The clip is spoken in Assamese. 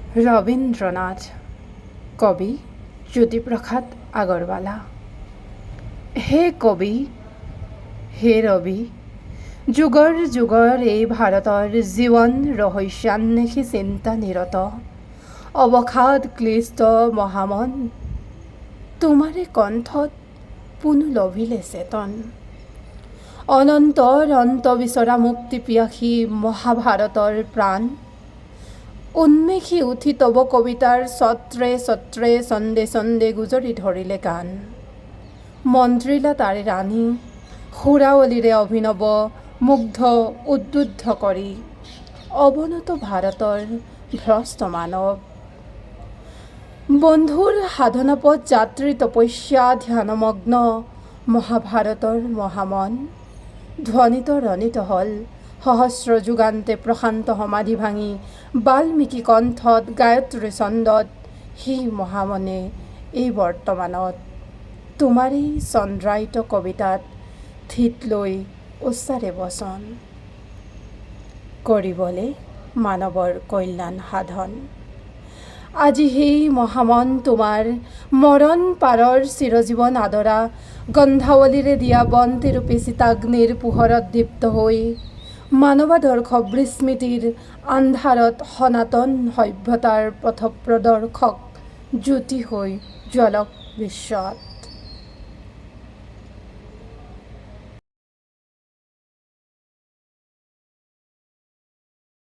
ৰবীন্দ্ৰনাথ কবি জ্যোতিপ্ৰসাদ আগৰৱালা। হে কবি, হে ৰবি, যুগৰ যুগৰ এই ভাৰতৰ জীৱন ৰহস্যান্বেষী চিন্তা নিৰত অৱসাদ ক্লিষ্ট মহামন, তোমাৰে কণ্ঠত পুনু লভিলে চেতন। অনন্তৰ অন্ত বিচৰা মুক্তি পিয়াসী মহাভাৰতৰ প্ৰাণ, উন্মেষী উঠি তব কবিতাৰ ছত্ৰে ছত্ৰে ছন্দে ছন্দে গুজৰি ধৰিলে গান। মন্ত্ৰিলা তাৰে ৰাণী সুৰাৱলীৰে অভিনৱ মুগ্ধ উদ্বুদ্ধ কৰি অৱনত ভাৰতৰ ভ্ৰষ্ট মানৱ। বন্ধুৰ সাধনাপথ যাত্ৰী তপস্যা ধ্যানমগ্ন মহাভাৰতৰ মহামন, ধ্বনিত ৰণিত হল সহস্ৰ যুগান্তে প্ৰশান্ত সমাধি ভাঙি বাল্মীকি কণ্ঠত গায়ত্ৰী ছন্দত সেই মহামনে এই বৰ্তমানত তোমাৰেই চন্দ্ৰায়িত কবিতাত থিত লৈ উচ্চাৰে বচন কৰিবলে মানৱৰ কল্যাণ সাধন। আজি সেই মহামন তোমাৰ মৰণ পাৰৰ চিৰজীৱন আদৰা গন্ধাৱলীৰে দিয়া বন্তিৰূপী চিতাগ্নিৰ পোহৰত দীপ্ত হৈ মানৱাদৰ্শ বিস্মৃতিৰ আন্ধাৰত সনাতন সভ্যতাৰ পথপ্ৰদৰ্শক জ্যোতি হৈ জ্বলক বিশ্বত।